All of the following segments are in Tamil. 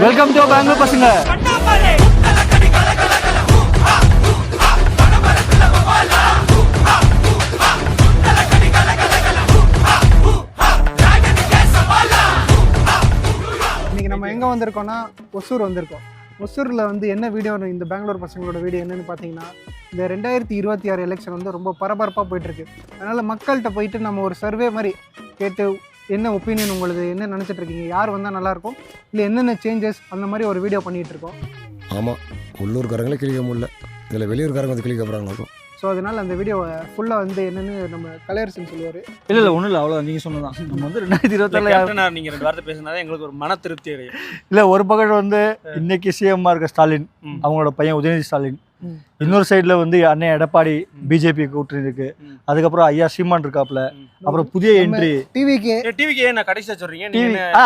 வெல்கம் டு பெங்களூர் பசங்க. இன்னைக்கு நம்ம எங்கே வந்திருக்கோம்னா ஒசூர் வந்திருக்கோம். ஒசூரில் வந்து என்ன வீடியோ, இந்த பெங்களூர் பசங்களோட வீடியோ என்னென்னு பார்த்தீங்கன்னா, இந்த 2026 எலெக்ஷன் வந்து ரொம்ப பரபரப்பாக போயிட்டுருக்கு. அதனால் மக்கள்கிட்ட போயிட்டு நம்ம ஒரு சர்வே மாதிரி கேட்டு என்ன ஒப்பீனியன் உங்களுக்கு, என்ன நினச்சிட்டு இருக்கீங்க, யார் வந்தால் நல்லாயிருக்கும், இல்லை என்னென்ன சேஞ்சஸ், அந்த மாதிரி ஒரு வீடியோ பண்ணிகிட்டு இருக்கோம். ஆமாம், உள்ளூர்காரங்களே கிளிக்க முடியல, இதில் வெளியூர்காரங்க வந்து கிளிக்க போகிறாங்க. ஸோ அதனால் அந்த வீடியோவை ஃபுல்லாக வந்து என்னென்னு நம்ம கலையரசன் சொல்லுவார். இல்லை ஒன்றும் இல்லை, அவ்வளோ நீங்கள் சொன்னதான். நம்ம வந்து 2026 நீங்கள் 2 வார்த்தை பேசினா எங்களுக்கு ஒரு மன திருப்தி அடையும். இல்லை, ஒரு பக்கம் வந்து இன்னைக்கு சிஎம்மாக இருக்க ஸ்டாலின், அவங்களோட பையன் உதயநிதி ஸ்டாலின், இன்னொரு சைடில் வந்து அண்ணன் எடப்பாடி பிஜேபி கூட்டணி இருக்கு, அதுக்கப்புறம் ஐயா சீமான் இருக்காப்ல, அப்புறம் புதிய என்ட்ரி டிவிக்கே நான் கடைசியா சொல்றீங்க.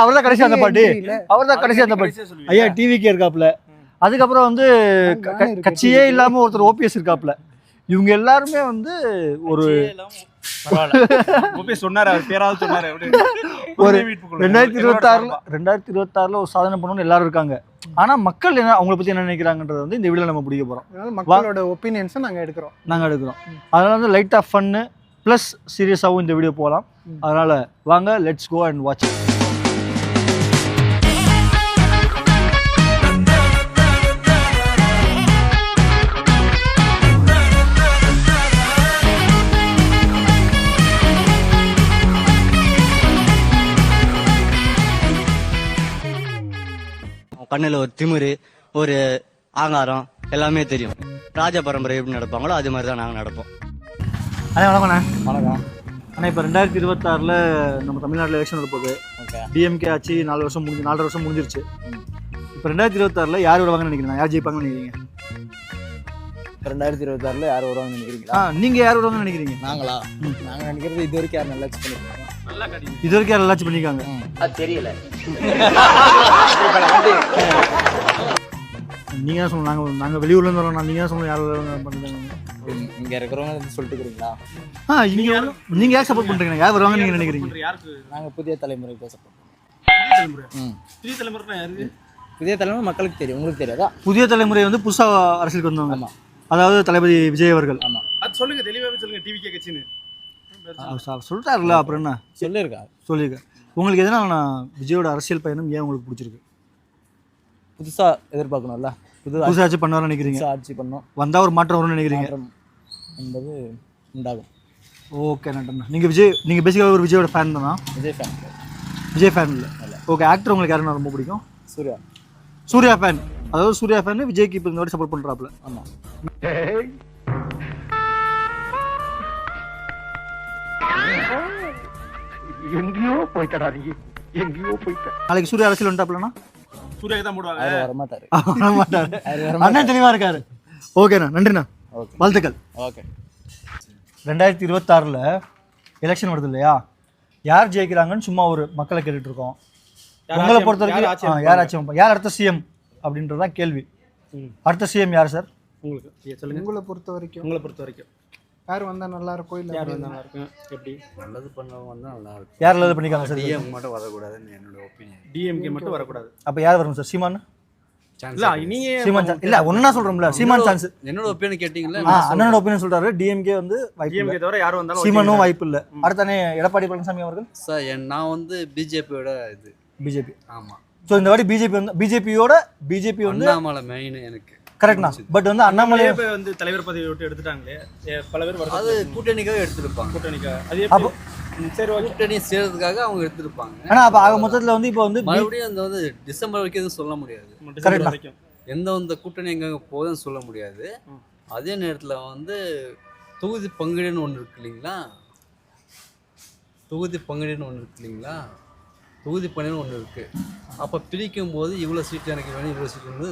அவர் தான் கடைசி அந்த பாட்டி, அவர் தான் கடைசி அந்த பாட்டி, ஐயா டிவிக்கே இருக்காப்ல. அதுக்கப்புறம் வந்து கட்சியே இல்லாமல் ஒருத்தர் ஓபிஎஸ் இருக்காப்ல. இவங்க எல்லாருமே வந்து ஒரு சொன்னாரு, அவர் பேராவது சொன்னாரு. ஒரு 2026 ஒரு சாதனை பண்ணணும்னு எல்லாரும் இருக்காங்க. ஆனா மக்கள் என்ன, அவங்களை பத்தி என்ன நினைக்கிறாங்கன்றத வந்து இந்த வீடியோல நம்ம பிடிக்க போறோம். அதனால மக்களோட ஒப்பீனியன்ஸை நாங்கள் எடுக்கிறோம். அதனால வந்து லைட்டா ஃபன்னு பிளஸ் சீரியஸாகவும் இந்த வீடியோ போகலாம். அதனால வாங்க, லெட்ஸ் கோ அண்ட் வாட்ச். கண்ணில் ஒரு திமிரு, ஒரு ஆங்காரம் எல்லாமே தெரியும். ராஜ பரம்பரை எப்படி நடப்பாங்களோ அது மாதிரி தான் நாங்கள் நடப்போம். அண்ணா வணக்கண்ணா. வணக்கம் அண்ணா. இப்போ 2026 நம்ம தமிழ்நாட்டில் எலெக்ஷன் வரப்போகுது. டிஎம்கே ஆச்சு 4 வருஷம் முடிஞ்சிருச்சு. இப்போ 2026 யார் வருவாங்கன்னு நினைக்கிறீங்க? யார் ஜெயிப்பாங்கன்னு நினைக்கிறீங்க? 2026 யார் வருவாங்கன்னு நினைக்கிறீங்களா? நீங்கள் யார் வருவாங்கன்னு நினைக்கிறீங்க? நாங்கள் நினைக்கிறது இது வரைக்கும் யார் நல்லா பண்ணிருக்காங்க. இது வரைக்கும் யார் நல்லாச்சு பண்ணியிருக்காங்க? அது தெரியல. நீங்க தான் சொல்லணும். நாங்கள் வெளியூர்லேருந்து வரோம். நீங்கள் தான் சொல்லணும் யார் பண்ணுறாங்க. இங்கே இருக்கிறவங்க சொல்லிட்டுக்கிறீங்களா? நீங்கள் யார் சப்போர்ட் பண்ணுறீங்க? யார் வருவாங்கன்னு நீங்கள் நினைக்கிறீங்க? நாங்கள் புதிய தலைமுறைக்கு சப்போர்ட் பண்ணுறோம். புதிய தலைமுறை மக்களுக்கு தெரியும், உங்களுக்கு தெரியாதா? புதிய தலைமுறை வந்து புதுசாக அரசியலுக்கு வந்தவங்க. ஆமாம், அதாவது தளபதி விஜய் அவர்கள். ஆமாம், அது சொல்லுங்க, தெளிவாகவே சொல்லுங்க. டிவிக்கே கட்சின்னு சொல்லிட்டாருல்ல, அப்புறம் என்ன சொல்லியிருக்கேன். உங்களுக்கு எதனா விஜயோட அரசியல் பயணம் ஏன் உங்களுக்கு பிடிச்சிருக்கு? புதுசாக எதிர்பார்க்கணும்ல, புதுசாக ஆட்சி பண்ணுவார்னு நினைக்கிறீங்க? ஆட்சி பண்ணோம் வந்தால் ஒரு மாற்றம் வரும்னு நினைக்கிறீங்க? என்பது உண்டாகும். ஓகே நன்றி. நீங்கள் பேசிக்காக ஒரு விஜயோட ஃபேன் தானா? விஜய் ஃபேன் இல்லை. ஓகே, ஆக்டர் உங்களுக்கு யாருன்னா ரொம்ப பிடிக்கும்? சூர்யா ஃபேன். அதாவது சூர்யா ஃபேன் விஜய்க்கு இப்போ இந்த வாட்டி சப்போர்ட் பண்ணுறாப்புல. ஆமாம். எங்கேயோ போயிட்டா நீ, எங்கேயோ போயிட்ட. நாளைக்கு சூர்யா அரசியல் வந்துட்டாப்லன்னா சூர்யா தான் போடுவாங்க. வரமாட்டாரு. அண்ணன் தெளிவா இருக்காரு. ஓகேண்ணா, நன்றிண்ணா, வாழ்த்துக்கள். ஓகே. 2026 எலெக்ஷன் வருது இல்லையா? யார் ஜெயிக்கிறாங்கன்னு சும்மா ஒரு மக்களை கேட்டுட்டு இருக்கோம். உங்களை பொறுத்த வரைக்கும் யார் ஆட்சி, யார் அடுத்த சிஎம் அப்படின்றதான் கேள்வி. அடுத்த சிஎம் யார் சார் உங்களுக்கு சொல்லுங்க. உங்களை பொறுத்த வரைக்கும் யார் வந்தால் நல்லா இருக்கும், இல்லை யார் வந்தால் நல்லா இருக்கும்? எப்படி நல்லது பண்ணவங்க வந்தால் நல்லா இருக்கும். யார் நல்லது பண்ணிக்காங்க சார்? டிஎம் மட்டும் வரக்கூடாதுன்னு என்னோட ஒப்பீனியன். டிஎம்கே மட்டும் வரக்கூடாது. அப்போ யார் வரும் சார்? சீமான்? இல்ல நீங்க சீமான் சான்ஸ் இல்ல, ஒன்னா சொல்றோம்ல, சீமான் சான்ஸ். என்னோட ஒப்பீனியன் கேட்டீங்களா? அண்ணனோட ஒப்பீனியன் சொல்றாரு. டிஎம்கே வந்து டிஎம்கே தவிர யார் வந்தாலும் சீமானும் வாய்ப்பு இல்ல. அடுத்தானே எடப்பாடி பழனிசாமி அவர்கள் சார். நான் வந்து பிஜேபியோட இது பிஜேபி. ஆமா. ஸோ இந்த வாட்டி பிஜேபி வந்து அண்ணாமலை மெயின் எனக்கு கரெக்ட்னா. பட் வந்து அண்ணாமலை வந்து தலைவர் பதவி விட்டு எடுத்துட்டாங்களே, பல பேர் அது கூட்டணிக்காக எடுத்துருப்பாங்க. கூட்டணிக்காக அது சரி, கூட்டணி சேர்றதுக்காக அவங்க எடுத்துருப்பாங்க. ஆனா அப்ப ஆக மொத்தத்துல வந்து இப்போ வந்து மறுபடியும் அந்த வந்து டிசம்பர் வரைக்கும் எதுவும் சொல்ல முடியாது. கரெக்ட். எந்த வந்து கூட்டணி எங்க போகுதுன்னு சொல்ல முடியாது. அதே நேரத்தில் வந்து தொகுதி பங்கீடுன்னு ஒன்று இருக்கு இல்லைங்களா? தொகுதி பங்கீடுன்னு ஒன்று இருக்கு. அப்போ பிரிக்கும் போது இவ்வளோ சீட்டு எனக்கு வேணும், இவ்வளோ சீட்டு வந்து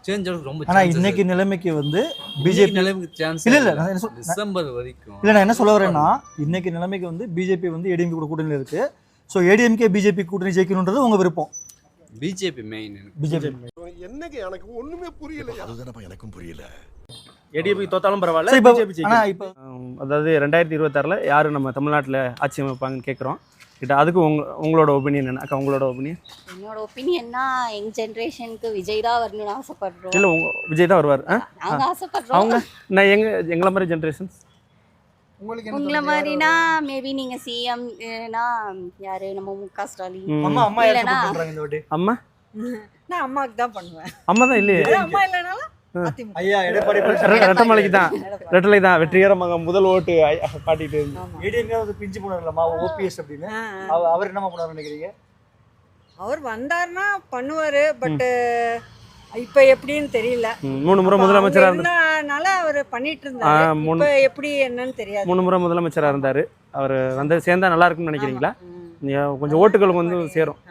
சேஞ்ச் ஆக ரொம்ப. ஆனா இன்னைக்கு நிலைமைக்கு வந்து பிஜேபி நிலைமைக்கு சான்ஸ் இல்ல. டிசம்பர் வரைக்கும் இல்ல. நான் என்ன சொல்ல வரேன்னா, இன்னைக்கு நிலைமைக்கு வந்து பிஜேபி வந்து ஏடிஎம்கே கூட கூட்டணியில் இருக்கு. ஸோ ஏடிஎம்கே பிஜேபி கூட்டணி ஜெயிக்கணுன்றது உங்க விருப்பம். BJP main. பிஜேபி என்னங்க எனக்கு ஒண்ணுமே புரியல. அதுதானப்பா எனக்கும் புரியல. ஏடிஎம்கே தோத்தாலும் பரவாயில்ல, இப்போ அதாவது 2026 யாரு நம்ம தமிழ்நாட்டில் ஆட்சி அமைப்பாங்கன்னு கேட்குறோம். கிட்ட அதுக்கு உங்களோட ஒப்பீனியன் என்ன அக்கா? உங்களோட ஒப்பீனியன்? என்னோட ஒப்பீனியன்னா எங்க ஜென்ரேஷனுக்கு விஜய் தான் வரணும்னு ஆசைப்படுறோம். இல்லை விஜய் தான் வருவார். நாங்க ஆசைப்படுறோம். அவங்க நான் எங்களை மாதிரி ஜென்ரேஷன்ஸ் உங்களுக்கு உங்களை மாதிரினா மேபி நீங்க சிஎம்னா யாரு நம்ம முக ஸ்டாலின். அம்மா யார் இல்லனா support பண்றாங்க இந்த வாட்டி? அம்மா நான் அம்மாவுக்கு தான் பண்ணுவேன். அம்மா தான் இல்லையே. அம்மா இல்லைனாலும் அதிமுக. ஐயா எடப்பாடி ரெட்டமலைக்கு தான் ரெட்டலை தான் வெற்றிகரமாக முதல் ஓட்டு காட்டிட்டு ஏடிஎம்கே வந்து பிஞ்சு போனார்லமா ஓபிஎஸ் அப்படின்னு அவர் என்னமா பண்ணாரு நினைக்கிறீங்க? அவர் வந்தாருன்னா பண்ணுவாரு. பட் இப்ப எப்படின்னு தெரியல. 3 முறை முதலமைச்சராக இருந்தார். இருந்தனால அவர் பண்ணிட்டு இருந்தாரு. இப்ப எப்படி என்னன்னு தெரியாது. 3 முறை முதலமைச்சராக இருந்தார். அவர் வந்து சேர்ந்தா நல்லா இருக்கும்னு நினைக்கிறீங்களா? கொஞ்சம் ஓட்டுகள் வந்து சேரும்.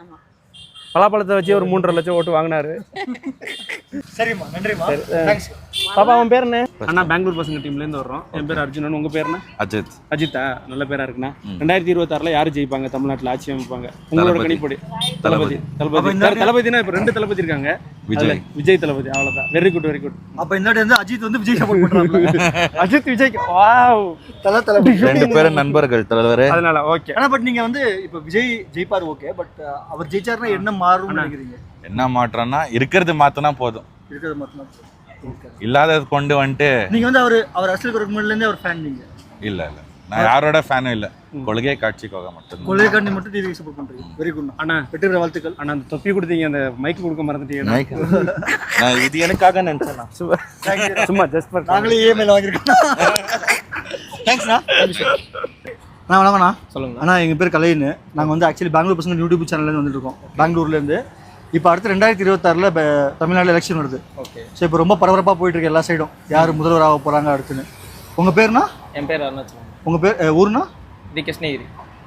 பலாப்பழத்தை வச்சு ஒரு 3.5 லட்சம் ஓட்டு வாங்கினாரு. சரிம்மா, நன்றிம்மா. தேங்க்ஸ். பாப்பா அவன் பேர் என்ன? அண்ணா பெங்களூர் பசங்க டீம்லேருந்து வர்றோம். என் பேர் அர்ஜுனன். உங்கள் பேர் என்ன? அஜித். அஜித்தா, நல்ல பேரா இருக்குண்ணா. 2026 யார் ஜெயிப்பாங்க? தமிழ்நாட்டில் ஆட்சி அமைப்பாங்க உங்களோட கணிப்படி? தளபதி. தளபதினா இப்போ 2 தளபதி இருக்காங்க. விஜய் தளபதி, அவ்வளோதான். Very good very good. அப்ப இந்த வாட்டி வந்து அஜித் வந்து விஜய் சப்போர்ட் பண்றாங்க. அஜித் விஜய் வாவ் தளபதி 2 பேரும் நண்பர்கள் தலைவரே. அதனால ஓகே. ஆனா பட் நீங்க வந்து இப்ப விஜய் ஜெயிப்பார் ஓகே, பட் அவர் ஜெயிச்சாருன்னா என்ன மாறும்னு நினைக்கிறீங்க? என்ன மாற்றம்னா இருக்கிறது மாத்தினா போதும், இருக்கிறது மட்டும். இல்லாதது கொண்டு வந்துட்டு. நீங்க வந்து அவர் அரசியல் குரல் இருந்தே அவர் ஃபேன் நீங்க? இல்ல நான் யாரோட ஃபேனும் இல்ல, கொள்கை காட்சிக்காக மட்டும். கொள்கை காண்டி மட்டும் டிவி சப்போர்ட் பண்றீங்க. வெரி குட் அண்ணா. வெற்றி பெற வாழ்த்துக்கள். அண்ணா அந்த தொப்பி கொடுத்தீங்க, அந்த மைக் கொடுக்க மறந்துட்டீங்க. நான் இது எனக்காக நினைச்சேன். சும்மா ஜஸ்ட் ஃபார் நாங்களே இஎம்ஐல வாங்கிருக்கோம். தேங்க்ஸ்ண்ணா. அண்ணா வணக்கண்ணா. சொல்லுங்க அண்ணா, எங்கள் பேர் கலைன்னு. நாங்கள் வந்து ஆக்சுவலி பெங்களூர் பசங்க யூடியூப் சேனல்லேருந்து வந்துட்டு இருக்கோம், பெங்களூர்லேருந்து. இப்போ அடுத்து 2026 தமிழ்நாடு எலெக்ஷன் வருது. ஓகே. ஸோ இப்போ ரொம்ப பரபரப்பாக போயிட்டு இருக்கு எல்லா சைடும், யார் முதல்வர் ஆக போகிறாங்க அடுத்துன்னு. உங்கள் பேர்னா? என் பேர் அருணாச்சலம். உங்கள் பேர் ஊர்னா? இது கிருஷ்ணகிரி.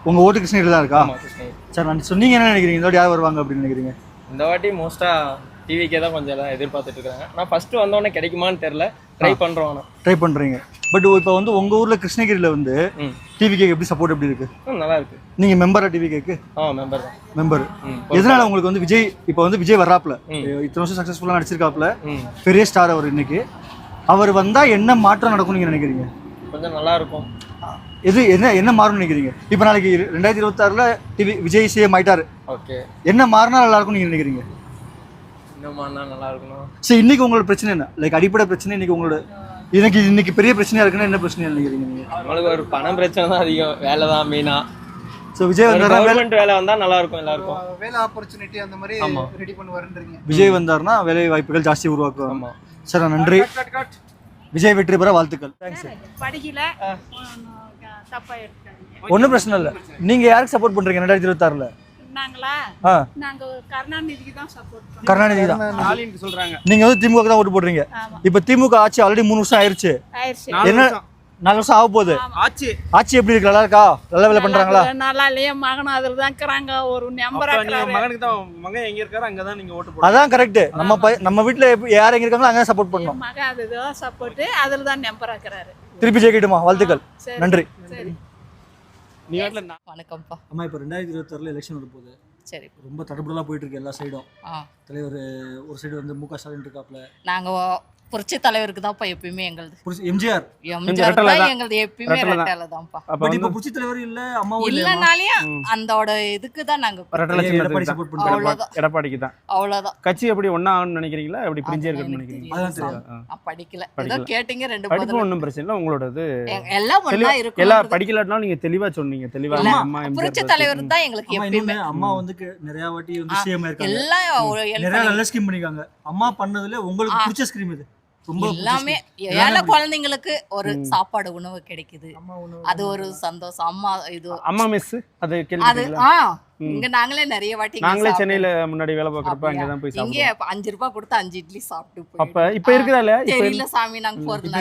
உங்கள் ஓட்டு கிருஷ்ணகிரி தான் இருக்கா? கிருஷ்ணகிரி. சார் நான் சொன்னீங்க என்ன நினைக்கிறீங்க, இந்த வாட்டி யார் வருவாங்க அப்படின்னு நினைக்கிறீங்க? இந்த வாட்டி மோஸ்ட்டாக டிவிக்கே தான் கொஞ்சம் எல்லாம் எதிர்பார்த்துட்டு இருக்காங்க. நான் ஃபஸ்ட்டு வந்தோடனே கிடைக்குமான்னு தெரில, ட்ரை பண்ணுறோம். ஆனால் ட்ரை பண்ணுறீங்க. பட் இப்போ வந்து உங்கள் ஊரில் கிருஷ்ணகிரியில் வந்து டிவிகே எப்படி சப்போர்ட் எப்படி இருக்குது? நல்லா இருக்குது. நீங்கள் மெம்பரா டிவிகேக்கு? மெம்பர் தான். மெம்பர். எதனால உங்களுக்கு வந்து விஜய் இப்போ வந்து விஜய் வர்றாப்புல, இத்தனை வருஷம் சக்ஸஸ்ஃபுல்லாக நடிச்சிருக்காப்புல, பெரிய ஸ்டார் அவர் இன்னைக்கு, அவர் வந்தால் என்ன மாற்றம் நடக்கும்னு நீங்கள் நினைக்கிறீங்க? கொஞ்சம் நல்லா இருக்கும். எது என்ன மாறும்னு நினைக்கிறீங்க? இப்போ நாளைக்கு 2026 டிவி விஜய் சிஎம் ஆயிட்டாரு. ஓகே. என்ன மாறினா நல்லா இருக்கும்னு நீங்கள் நினைக்கிறீங்க? இன்னும் நல்லா இருக்கணும். சரி, இன்னைக்கு உங்களோட பிரச்சனை என்ன? லைக் அடிப்படை பிரச்சனை இன்னைக்கு உங்களோட இன்னைக்கு பெரிய பிரச்சனையா இருக்குன்னா என்ன பிரச்சனையா நினைக்கிறீங்க நீங்க? நம்மளுக்கு ஒரு பணம் பிரச்சனை தான் அதிகம், வேலை தான் மெயினா. ஸோ விஜய் வந்தாருன்னா கவர்மெண்ட் வேலை வந்தால் நல்லா இருக்கும் எல்லாருக்கும். வேலை ஆப்பர்ச்சுனிட்டி அந்த மாதிரி ரெடி பண்ணுவாருன்றீங்க. விஜய் வந்தாருன்னா வேலை வாய்ப்புகள் ஜாஸ்தி உருவாக்குவாங்க. ஆமாம் சார் நன்றி. விஜய் வெற்றி பெற வாழ்த்துக்கள். தேங்க்ஸ். படிக்கல தப்பா எடுத்துக்காதீங்க. ஒன்றும் பிரச்சனை இல்லை. நீங்கள் யாருக்கு சப்போர்ட் பண்ணுறீங்க 2026? நாங்களா நாங்க கருணாநிதிக்கு தான் சப்போர்ட் பண்றோம். கருணாநிதி தான். ஸ்டாலின் சொல்கிறாங்க. நீங்கள் வந்து திமுக தான் ஓட்டு போடுறீங்க. இப்போ திமுக ஆட்சி ஆல்ரெடி 3 வருஷம் ஆயிடுச்சு. என்ன 4 வருஷம் ஆக போகுது. ஆட்சி எப்படி இருக்கு? நல்லா இருக்கா? நல்ல வேலை பண்றாங்களா? நல்லா இல்லையே, மகன் அதில் தான் இருக்கிறாங்க. ஒரு நம்பரா மகனுக்கு தான், மகன் எங்க இருக்காரோ அங்கே தான் நீங்கள் ஓட்டு போடுங்க. அதான் கரெக்ட். நம்ம வீட்டில் யார் எங்க இருக்காங்களோ அங்கே சப்போர்ட் பண்ணணும். மகன் அதுதான் சப்போர்ட், அதில் தான் நம்பரா இருக்கிறாரு. திருப்பி ஜெயிக்கட்டுமா? வாழ்த்துக்கள். நன்றி. நீ வீட்டில் வணக்கம்ப்பா. அம்மா, இப்போ 2026 எலெக்ஷன் வர போகுது. சரி. ரொம்ப தடபுடலாக போயிட்டு இருக்கு எல்லா சைடும். தலைவர் ஒரு சைடு வந்து முக ஸ்டாலின் இருக்காப்ல. நாங்க புரட்சி தலைவருக்கு தான்ப்பா எப்பயுமே எங்களுது. எம்ஜிஆர் தான் எங்களுது எப்பயுமே ரெட்டலை தான்ப்பா. பட் இப்போ புரட்சி தலைவர் இல்ல, அம்மாவும் இல்லனாலயும் அந்தோட இதுக்கு தான் நாங்க எடப்பாடி சப்போர்ட் பண்றோம். எடப்பாடிக்கு தான். அவ்வளவுதான். கட்சி எப்படி ஒண்ணா ஆகணும்னு நினைக்கிறீங்களா, எப்படி பிரிஞ்சே இருக்கணும்னு நினைக்கிறீங்களா? நான் படிக்கல. ஏதோ கேட்டிங்க ரெண்டு படிப்பு ஒன்றும் பிரச்சனை இல்லை. உங்களோடது எல்லாம் ஒண்ணா இருக்கும். எல்லாம் படிக்கலனாலும் நீங்க தெளிவா சொன்னீங்க. தெளிவா அம்மா புரட்சி தலைவர் தான் எங்களுக்கு எப்பயுமே. அம்மா வந்து நிறைய வாட்டி வந்து சிஎம் இருக்காங்க. எல்லாம் நிறைய நல்ல ஸ்கீம் பண்ணிருக்காங்க. அம்மா பண்ணதுல உங்களுக்கு பிடிச்ச ஸ்கீம் இது? எல்லாமே ஏழை குழந்தைங்களுக்கு ஒரு சாப்பாடு உணவு கிடைக்குது, அது ஒரு சந்தோஷம். அம்மா இது அம்மா மெஸ் அது அது இங்க நாங்களே நிறைய வாட்டி நாங்களே சென்னையில முன்னாடி வேலை பார்க்கறப்ப அங்க தான் போய் சாப்பிடுவோம். இங்க 5 ரூபாய் கொடுத்து 5 இட்லி சாப்பிட்டு போய். அப்ப இப்ப இருக்குதா இல்ல? தெரியல சாமி, நாங்க போறது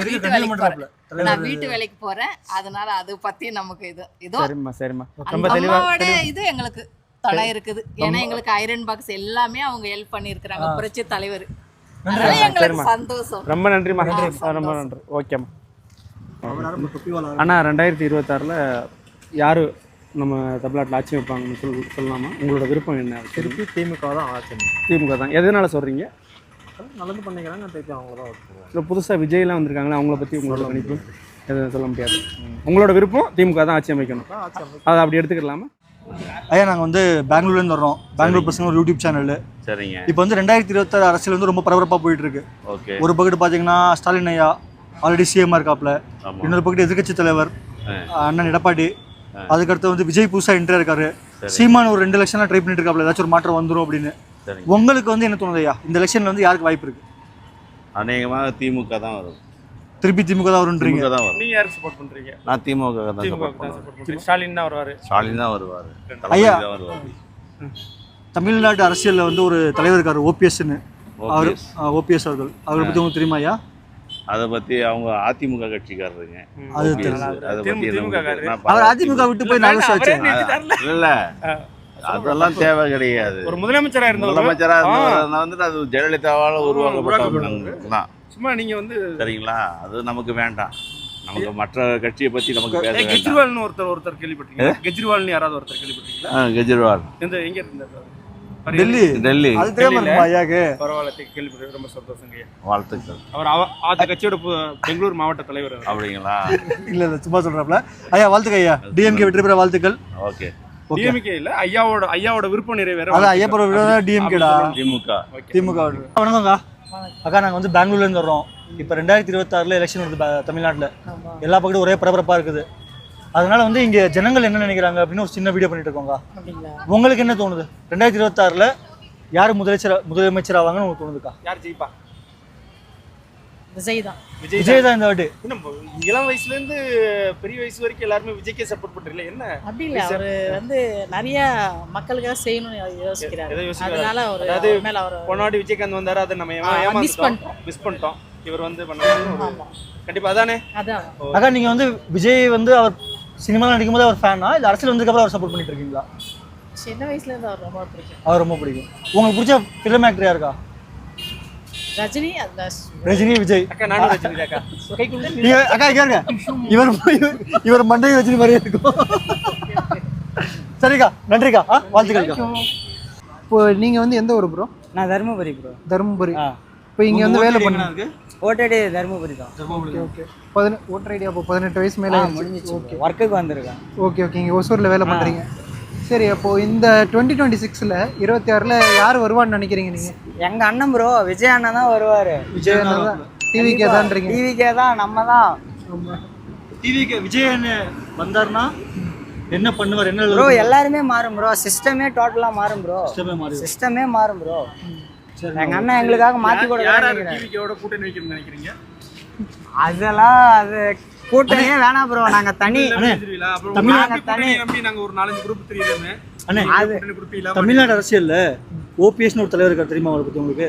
நான் வீட்டு வேலைக்கு போறேன், அதனால அது பத்தி நமக்கு இது சரிம்மா ரொம்ப தெளிவா இது எங்களுக்கு தடை இருக்குது. ஏன்னா எங்களுக்கு ஐரன் பாக்ஸ் எல்லாமே அவங்க ஹெல்ப் பண்ணிருக்காங்க புரட்சி தலைவர். ரொம்ப நன்றிமா. ரொம்ப நன்றி. ஓகேம்மா. அண்ணா 2026 யாரு நம்ம தமிழ்நாட்டில் ஆட்சி வைப்பாங்கன்னு சொல்லலாமா? உங்களோட விருப்பம் என்ன? திருப்பி திமுக தான் ஆட்சி. திமுக தான். எதனால சொல்றீங்க? நல்லது பண்ணிக்கிறாங்க, திருப்பி அவங்க தான். இல்லை புதுசாக விஜய்லாம் வந்திருக்காங்களா, அவங்கள பற்றி உங்களோட கணிப்பு எதுவும் சொல்ல முடியாது. உங்களோட விருப்பம் திமுக தான் ஆட்சி அமைக்கணும், அதை அப்படி எடுத்துக்கலாமா? ஐயா நாங்கள் வந்து பெங்களூர்லேருந்து வர்றோம். பெங்களூர் பசங்க ஒரு யூடியூப் சேனல். சரிங்க. இப்போ வந்து 2026 அரசியல் வந்து ரொம்ப பரபரப்பாக போயிட்டு இருக்கு. ஓகே. ஒரு பக்கத்து பார்த்தீங்கன்னா ஸ்டாலின் ஐயா ஆல்ரெடி சிஎம்மாக இருக்காப்புல. இன்னொரு பக்கத்து எதிர்கட்சி தலைவர் அண்ணன் எடப்பாடி. அதுக்கடுத்து வந்து விஜய் புதுசாக என்ட்ரி இருக்காரு. சீமான் ஒரு 2 எலெக்ஷன்லாம் ட்ரை பண்ணிட்டு இருக்காப்புல, ஏதாச்சும் ஒரு மாற்றம் வந்துடும் அப்படின்னு. உங்களுக்கு வந்து என்ன தோணுது ஐயா, இந்த எலெக்ஷனில் வந்து யாருக்கு வாய்ப்பு இருக்கு? அநேகமாக திமுக தான் வரும். திருப்பி திமுக தான் வரும்ன்றீங்க? திமுக தான் வரும். நீங்க யாருக்கு சப்போர்ட் பண்றீங்க? நான் திமுக தான் திமுக சப்போர்ட் தான் சப்போர்ட் பண்றீங்க. ஸ்டாலின் தான் வருவாரு. ஸ்டாலின் தான் வருவார். ஐயா வருவார். தமிழ்நாட்டு அரசியலில் வந்து ஒரு தலைவர் இருக்காரு ஓபிஎஸ்ன்னு. அவர் ஓபிஎஸ் அவர்கள், அவரை பற்றி உங்களுக்கு தெரியுமா ஐயா? அதை பற்றி அவங்க அதிமுக கட்சிக்காரருங்க. அது அதை பற்றி அவர் அதிமுக விட்டு போய் 4 வருஷம் ஆச்சு. இல்லை அதெல்லாம் தேவை கிடையாது. ஒரு முதலமைச்சரா வந்துட்டு அது ஜெயலலிதாவால் உருவாக்கப்பட்ட சும்மா நீங்க வந்து சரிங்களா, அது நமக்கு வேண்டாம். நமக்கு மற்ற கட்சியை பற்றி நமக்கு பேச வேண்டாம். கெஜ்ரிவால்னு ஒருத்தர் கேள்விப்பட்டீங்களா? கெஜ்ரிவால்னு யாராவது ஒருத்தர் கேள்விப்பட்டீங்களா? கெஜ்ரிவால் எங்க இருந்தாரு? டெல்லி. அது தெரியாம ஐயாக்கு பரவாயில்ல, கேள்விப்பட்டு ரொம்ப சந்தோஷங்க. வாழ்த்துக்கள். அவர் கட்சியோட பெங்களூர் மாவட்ட தலைவர். அப்படிங்களா? இல்ல சும்மா சொல்றாப்ல. ஐயா வாழ்த்துக்கள் ஐயா, டிஎம்கே வெற்றி பெற வாழ்த்துக்கள். ஓகே. டிஎம்கே இல்ல, ஐயாவோட விருப்பம் நிறைவேற. அதான் ஐயா பரவ டிஎம்கேடா. திமுக. வணக்கங்க அக்கா, நாங்கள் வந்து பெங்களூர்லேருந்து வர்றோம். இப்போ 2026 எலெக்ஷன் வருது தமிழ்நாட்டில். எல்லா பக்கமும் ஒரே பரபரப்பாக இருக்குது. அதனால வந்து இங்கே ஜனங்கள் என்ன நினைக்கிறாங்க அப்படின்னு ஒரு சின்ன வீடியோ பண்ணிட்டு இருக்கோங்க. உங்களுக்கு என்ன தோணுது, 2026 யார் முதலமைச்சர் ஆவாங்கன்னு உங்களுக்கு தோணுதுக்கா? யார் ஜெயிப்பா? விஜய் தான். விஜய் தான் இந்த வாட்டி. இளம் வயசுல இருந்து பெரிய வயசு வரைக்கும் எல்லாருமே விஜய்க்கே சப்போர்ட் பண்றீங்க. என்ன அப்படி இல்ல, அவரு வந்து நிறைய மக்களுக்காக செய்யணும்னு யோசிக்கிறாரு. அதனால அதாவது பொன்னாடி விஜயகாந்த் வந்தாரு, அதை நம்ம மிஸ் பண்ணிட்டோம். இவர் வந்து பண்ணாரு. கண்டிப்பா அதானே. அதான் அக்கா, நீங்க வந்து விஜய் வந்து அவர் சினிமாவில் நடிக்கும் போது அவர் ஃபேனா இல்லை அரசியல் வந்ததுக்கு அப்புறம் அவர் சப்போர்ட் பண்ணிட்டு இருக்கீங்களா? சின்ன வயசுல இருந்து அவர் ரொம்ப பிடிக்கும். அவர் ரொம்ப பிடிக்கும். உங்களுக்கு பிடிச்ச ஃபிலிம் ஆக்டர் யாருக்கா? ரஜினி. ரஜினி, விஜய். அக்கா நானும் ரஜினி அக்கா. அக்கா கேளுங்க, இவர் மண்டை ரஜினி மாதிரியே இருக்கும். சரிக்கா, நன்றிக்கா, வாழ்த்துக்கள்க்கா. இப்போ நீங்க வந்து எந்த ஊர் ப்ரோ? நான் தருமபுரி ப்ரோ. தருமபுரி. இப்போ இங்க வந்து வேலை பண்ணுங்க. ஓட்டடி தருமபுரி தான். ஓகே. ஓட்டர் ஐடி அப்போ 18 வயசு மேலே முடிஞ்சிச்சு. ஓகே, ஒர்க்குக்கு வந்திருக்கேன். ஓகே. இங்கே ஒசூரில் வேலை பண்ணுறீங்க. சரி, அப்போது இந்த 2026 26 யார் வருவான்னு நினைக்கிறீங்க நீங்கள்? எங்கள் அண்ணன் ப்ரோ விஜய் அண்ணன் தான் வருவார். விஜய் அண்ணன் தான். டிவிக்கே தான்றீங்க? டிவிக்கே தான், நம்ம தான். டிவிக்கே விஜய் வந்தார்னா என்ன பண்ணுவார்? என்ன ப்ரோ எல்லாருமே மாறும் ப்ரோ. சிஸ்டமே டோட்டலாக மாறும் ப்ரோ. சிஸ்டமே மாறும் ப்ரோ. எங்கள் அண்ணன் எங்களுக்காக மாற்றி கூட டிவிக்கோட கூட்டணி வைக்கணும்னு நினைக்கிறீங்க? அதெல்லாம் அது கூட்டணியே வேணாம் ப்ரோ. நாங்க தனி நாங்க ஒரு 4-5 குரூப் தெரியுமே. தமிழ்நாடு அரசியல்ல ஓபிஎஸ்னு ஒரு தலைவர் இருக்கார், தெரியுமா? அவரை பத்தி உங்களுக்கு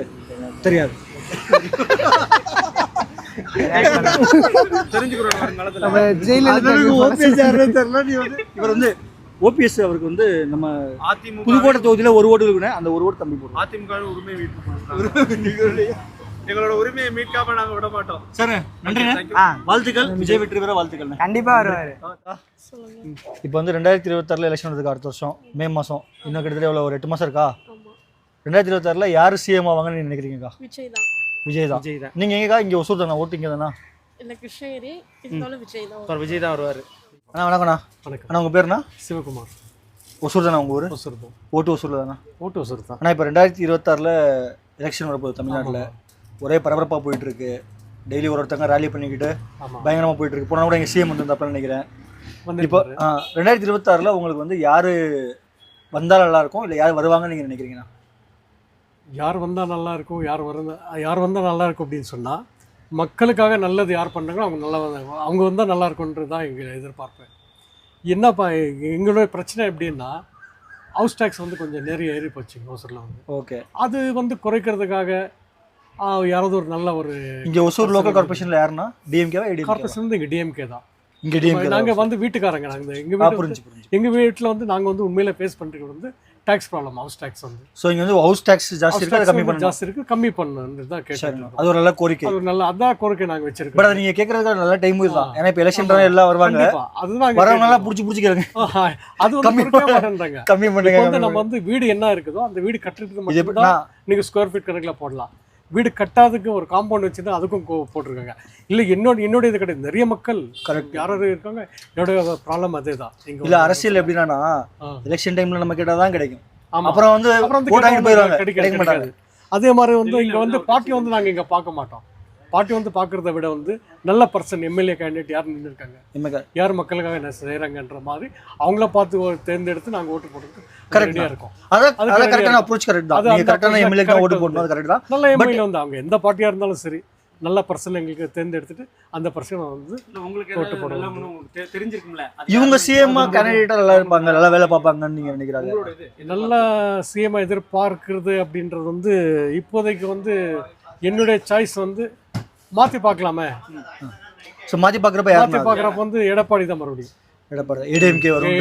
தெரியாது? இவர் வந்து ஓபிஎஸ் அவருக்கு வந்து நம்ம புதுக்கோட்டை தொகுதியில ஒரு ஓட்டு இருக்குன்னு, அந்த ஒரு ஓட்டு தம்பி போடுறோம். அதிமுக உரிமை மீட்பு. எங்களோட உரிமையை மீட்காம நாங்க விட மாட்டோம். சரி, நன்றி. வாழ்த்துக்கள். விஜய் வெற்றி பெற வாழ்த்துக்கள். கண்டிப்பா வருவாரு. இப்போ வந்து 2026 எலெக்ஷன் வருதுக்கா, அடுத்த வருஷம் மே மாதம். இன்னும் கிட்டத்தட்ட எவ்வளோ, ஒரு 8 மாதம் இருக்கா? 2026 யார் சிஎம் ஆவாங்கன்னு நீங்க நினைக்கிறீங்கக்கா? விஜய் தான். விஜய் தான். நீங்க எங்கக்கா? இங்க ஒசூர் தானே, ஓட்டு இங்கே தானா? இல்ல கிருஷ்ணகிரி. இருந்தாலும் விஜய் தான். விஜய் தான் வருவாரு. அண்ணா வணக்கண்ணா. அண்ணா உங்க பேருண்ணா? சிவகுமார். ஒசூர் தானே உங்க ஊர்? ஒசூர் தான். ஓட்டு ஒசூர்ல தானே? ஓட்டு ஒசூர் தான். ஆனால் இப்போ 2026 எலெக்ஷன் வரப்போகுது தமிழ்நாட்டில். ஒரே பரபரப்பாக போயிட்டு இருக்கு. டெய்லி ஒருத்தங்க ரேலி பண்ணிக்கிட்டு பயங்கரமாக போயிட்டு இருக்கு. போனால் கூட எங்கள் சிஎம் வந்திருந்தாப்ப நினைக்கிறேன். இப்போ 2026 உங்களுக்கு வந்து யார் வந்தால் நல்லா இருக்கும், இல்லை யார் வருவாங்கன்னு நீங்கள் நினைக்கிறீங்கண்ணா? யார் வந்தால் நல்லா இருக்கும், யார் வந்தால் நல்லா இருக்கும் அப்படின்னு சொன்னால், மக்களுக்காக நல்லது யார் பண்ணுறாங்களோ அவங்க நல்லா வந்தாங்க, அவங்க வந்தால் நல்லா இருக்கும்ன்றது தான் எங்கள் எதிர்பார்ப்பேன். என்னப்பா எங்களுடைய பிரச்சனை எப்படின்னா, ஹவுஸ் டேக்ஸ் வந்து கொஞ்சம் நிறைய ஏறி போச்சு ஒசூரில் வந்து. ஓகே. அது வந்து குறைக்கிறதுக்காக யாராவது ஒரு நல்ல ஒரு இங்கே ஒசூர் லோக்கல் கார்பரேஷனில் யாருன்னா டிஎம்கேவா? கார்பரேஷன் வந்து இங்கே டிஎம்கே தான். இங்கே டிஎம்கே நாங்கள் வந்து வீட்டுக்காரங்க. நாங்கள் எங்கள் வீட்டில் வந்து நாங்கள் வந்து உண்மையில ஃபேஸ் பண்ணுறது வந்து டேக்ஸ் ப்ராப்ளம், ஹவுஸ் டேக்ஸ் வந்து. ஸோ இங்கே வந்து ஹவுஸ் டேக்ஸ் ஜாஸ்தி இருக்குது, அது கம்மி பண்ண ஜாஸ்தி இருக்குது, கம்மி பண்ணு தான் கேட்குறோம். அது ஒரு நல்ல கோரிக்கை. அது நல்ல அதான் கோரிக்கை நாங்கள் வச்சிருக்கோம். பட் அது நீங்கள் கேட்குறதுக்கு நல்ல டைம் தான். ஏன்னா இப்போ எலெக்ஷன் எல்லாம் வருவாங்க, அதுதான் வரவங்களாம் பிடிச்சி கேளுங்க. அது வந்து கம்மி பண்ணுறாங்க. கம்மி பண்ணுங்க. வந்து நம்ம வந்து வீடு என்ன இருக்குதோ அந்த வீடு கட்டுறதுக்கு மட்டும் தான் நீங்கள் ஸ்கொயர் ஃபீட் கணக்கில் போடலாம். வீடு கட்டாததுக்கு ஒரு காம்பவுண்ட் வச்சுட்டு அதுக்கும் போட்டிருக்காங்க. இல்லை என்னோட இது கிடையாது, நிறைய மக்கள் கரெக்ட் யாராவது இருக்காங்க. என்னோட ப்ராப்ளம் அதே தான். இல்ல அரசியல் எப்படின்னா எலெக்ஷன் டைம்ல நம்ம கேட்டா தான் கிடைக்கும். ஆமா. அப்புறம் வந்து போயிடுவாங்க, கிடைக்க மாட்டாங்க. கிடைக்காது. அதே மாதிரி வந்து இங்க வந்து பார்ட்டி வந்து நாங்க இங்க பார்க்க மாட்டோம். பார்ட்டி வந்து பார்க்கறத விட வந்து நல்ல பர்சன் எம்எல்ஏ கேண்டிடேட் யார் நின்று இருக்காங்க, யார் மக்களுக்காக என்ன செய்யறாங்கன்ற மாதிரி அவங்கள பார்த்து தேர்ந்தெடுத்து நாங்கள் ஓட்டு போடுறதுக்கு கரெக்டாக இருக்கும். அதான் கரெக்டான அப்ரோச். கரெக்ட் தான். நீங்க கரெக்டான எம்எல்ஏக்கு ஓட்டு போடணும், அது கரெக்ட் தான். நல்ல எம்எல்ஏ வந்து அவங்க எந்த பார்ட்டியா இருந்தாலும் சரி நல்ல பர்சன் எங்களுக்கு தேர்ந்தெடுத்துட்டு அந்த பர்சனை வந்து உங்களுக்கு ஓட்டு போடுவோம். தெரிஞ்சிருக்கும்ல இவங்க சிஎம் கேண்டிடேட்டா நல்லா இருப்பாங்க, நல்லா வேலை பார்ப்பாங்கன்னு நீங்க நினைக்கிறாங்க? நல்ல சிஎம் எதிர்பார்க்கிறது அப்படின்றது வந்து இப்போதைக்கு வந்து என்னுடைய சாய்ஸ் வந்து மாற்றி பார்க்கலாமே. ஸோ மாற்றி பார்க்குறப்ப யார் மாற்றி பார்க்குறப்ப வந்து எடப்பாடி தான் மறுபடியும். எடப்பாடி ஏடிஎம்கே வரும்,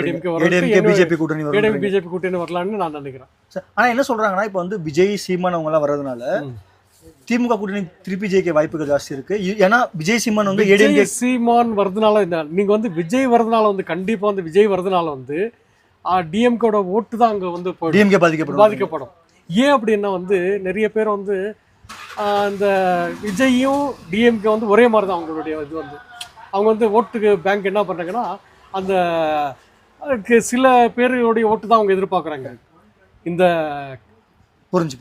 ஏடிஎம்கே பிஜேபி கூட்டணி வரும், ஏடிஎம்கே பிஜேபி கூட்டணி வரலான்னு நான் நினைக்கிறேன். ஆனால் என்ன சொல்கிறாங்கன்னா இப்போ வந்து விஜய் சீமான் அவங்கலாம் வர்றதுனால திமுக கூட்டணி திருப்பி ஜெயிக்க வாய்ப்புகள் ஜாஸ்தி இருக்கு. ஏன்னா விஜய் சீமான் வந்து ஏடிஎம்கே சீமான் வரதுனால நீங்க வந்து விஜய் வரதுனால வந்து கண்டிப்பாக வந்து விஜய் வரதுனால வந்து டிஎம்கேட ஓட்டு தான் அங்கே வந்து டிஎம்கே பாதிக்கப்படும். ஏன் அப்படின்னா வந்து நிறைய பேர் வந்து அந்த விஜயும் டிஎம்கே வந்து ஒரே மாதிரி தான் அவங்களுடைய இது வந்து அவங்க வந்து ஓட்டுக்கு பேங்க் என்ன பண்ணுறாங்கன்னா அந்த சில பேருடைய ஓட்டு தான் அவங்க எதிர்பார்க்குறாங்க. இந்த புரிஞ்சு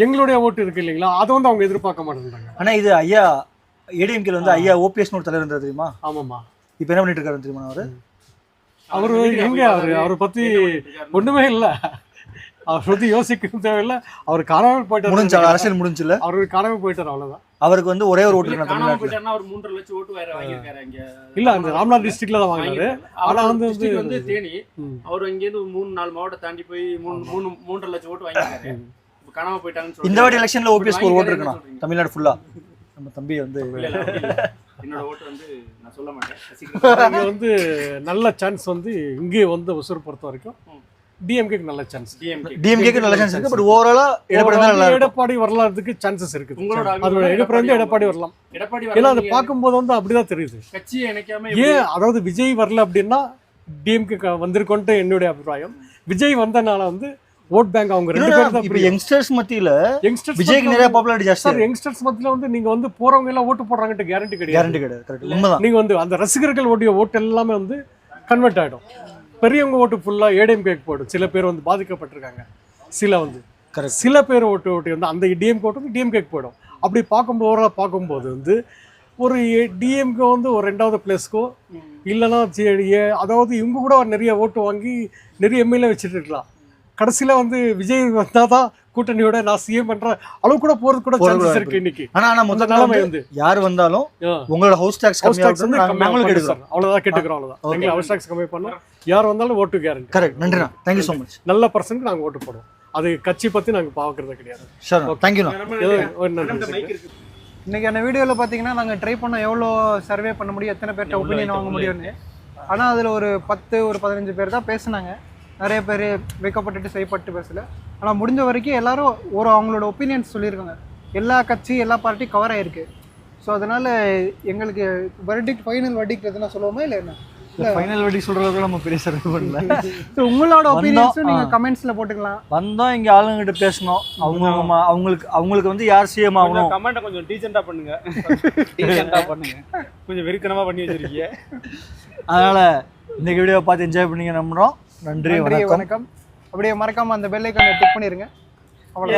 எங்களுடைய ஓட்டு இருக்கு இல்லைங்களா, அதை வந்து அவங்க எதிர்பார்க்க மாட்டேங்கிறாங்க. ஆனால் இது ஐயா ஏடிஎம்கேல வந்து ஐயா ஓபிஎஸ்னு ஒரு தலைவர் இருந்தார் தெரியுமா? ஆமாம்மா. இப்போ என்ன பண்ணிட்டு இருக்காரு தெரியுமா? அவர் எங்க அவரை பற்றி ஒன்றுமே இல்லை, அவரை பற்றி யோசிக்க தேவையில்லை. அவர் காணாமல் போயிட்டார், அரசியல் முடிஞ்சுல அவருக்கு காணாமல் போயிட்டார், அவ்வளோதான். அவருக்கு வந்து ஒரே ஒரு ஓட்டு இருக்கு தமிழ்நாட்டுல. ஒரு 3.5 லட்சம் ஓட்டு வேற வாங்கியிருக்காரு அங்க. இல்ல அந்த ராம்நாத் டிஸ்ட்ரிக்ட்ல தான் வாங்கினாரு. ஆனா வந்து தேனி அவர் இங்க இருந்து 3-4 மாவட்டம் தாண்டி போய் 3.5 லட்சம் ஓட்டு வாங்கியிருக்காரு. இப்ப காணாம போயிட்டாங்கன்னு இந்த வாட்டி எலெக்ஷன்ல ஓபிஎஸ் ஒரு ஓட்டு இருக்கணும் தமிழ்நாடு ஃபுல்லா. நம்ம தம்பி வந்து என்னோட ஓட்டு வந்து நான் சொல்ல மாட்டேன். வந்து நல்ல சான்ஸ் வந்து இங்கே வந்து ஒசூர் பொறுத்த வரைக்கும் டிஎம்கேக்கு நல்ல சான்ஸ். டிஎம்கேக்கு நல்ல சான்ஸ் இருக்கு. பட் ஓவராலா எடப்பாடி வரலாறதுக்கு சான்சஸ் இருக்கு. அதோட எடப்பாடி வரலாம். ஏன்னா அதை பார்க்கும்போது வந்து அப்படிதான் தெரியுது. கட்சி இணைக்காம ஏன் அதாவது விஜய் வரல அப்படின்னா டிஎம்கே வந்திருக்கோன்ட்டு என்னுடைய அபிப்பிராயம். விஜய் வந்தனால வந்து ஓட் பேங்க் அவங்க ரெண்டு பேரும் தான். இப்போ யங்ஸ்டர்ஸ் மத்தியில விஜய்க்கு நிறைய பாப்புலாரிட்டி ஜாஸ்தி. சார் யங்ஸ்டர்ஸ் மத்தியில வந்து நீங்க வந்து போறவங்க எல்லாம் ஓட்டு போடுறாங்கட்டு கேரண்டி கிடையாது. கரெக்ட், உண்மைதான். நீங்க வந்து அந்த ரசிகர்கள் ஓட்டிய ஓட்டு எல்லாமே வந்து கன்வெர்ட் ஆயிடும். பெரியவங்க ஓட்டு ஃபுல்லாக ஏடிஎம்கேக்கு போடும். சில பேர் வந்து பாதிக்கப்பட்டிருக்காங்க. சில பேர் ஓட்டு வந்து அந்த டிஎம்கே ஓட்டு வந்து டிஎம்கேக்கு போயிடும். அப்படி பார்க்கும்போது வந்து ஒரு டிஎம்கே வந்து ஒரு 2வது பிளேஸ்க்கோ இல்லைன்னா அதாவது இவங்க கூட நிறைய ஓட்டு வாங்கி நிறைய எம்எல்ஏ வச்சுட்டு இருக்கலாம். கடைசியில் வந்து விஜய் வந்தால் தான் கூட்டணியோட நான் சிஎம் பண்ற அளவு கூட போறதுக்கு கூட சான்சஸ் இருக்கு இன்னைக்கு. ஆனா முதல்ல நிலைமை வந்து யார் வந்தாலும் உங்களோட ஹவுஸ் டாக்ஸ் வந்து நாங்களும் கேட்டுக்கிறோம். அவ்வளவுதான் கேட்டுக்கிறோம், அவ்வளவுதான். எங்க ஹவுஸ் டாக்ஸ் கம்மி பண்ணா யார் வந்தாலும் ஓட்டு கேரண்டி. கரெக்ட், நன்றிண்ணா, தேங்க்யூ ஸோ மச். நல்ல பர்சனுக்கு நாங்கள் ஓட்டு போடுவோம். அது கட்சி பற்றி நாங்கள் பார்க்கறது கிடையாது. சார் தேங்க்யூண்ணா. இன்றைக்கான வீடியோவில் பார்த்தீங்கன்னா நாங்கள் ட்ரை பண்ணோம் எவ்வளோ சர்வே பண்ண முடியும், எத்தனை பேர்கிட்ட ஒப்பீனியன் வாங்க முடியும்னு. ஆனால் அதில் ஒரு 15 பேர் தான் பேசுனாங்க. நிறைய பேர் வைக்கப்பட்டுட்டு செய்யப்பட்டு பேசலை. ஆனால் முடிஞ்ச வரைக்கும் எல்லாரும் அவங்களோட ஒப்பீனியன்ஸ் சொல்லியிருக்காங்க. எல்லா கட்சி எல்லா பார்ட்டியும் கவர் ஆகிருக்கு. ஸோ அதனால் எங்களுக்கு ஃபைனல் வெர்டிக்ட் எதுனா சொல்லுவோமா இல்லை என்ன? ஃபைனல் வெர்டிக்ட் சொல்கிறத நம்ம பெரிய சர்வே பண்ணல. ஸோ உங்களோட ஒப்பீனியன்ஸும் நீங்கள் கமெண்ட்ஸில் போட்டுக்கலாம். வந்தோம், இங்கே ஆளுங்கிட்ட பேசணும். அவங்களுக்கு வந்து யார் சிஎம் ஆகணும். கமெண்ட்டை கொஞ்சம் டீசெண்டாக பண்ணுங்க, கொஞ்சம் வெறித்தனமாக பண்ணி வச்சிருக்கீங்க. அதனால் இந்த வீடியோவை பார்த்து என்ஜாய் பண்ணீங்க நம்புகிறோம். நன்றி, வணக்கம். அப்படியே மறக்காமல் அந்த பெல் ஐக்கானை டிக் பண்ணிடுங்க. அவ்வளோ.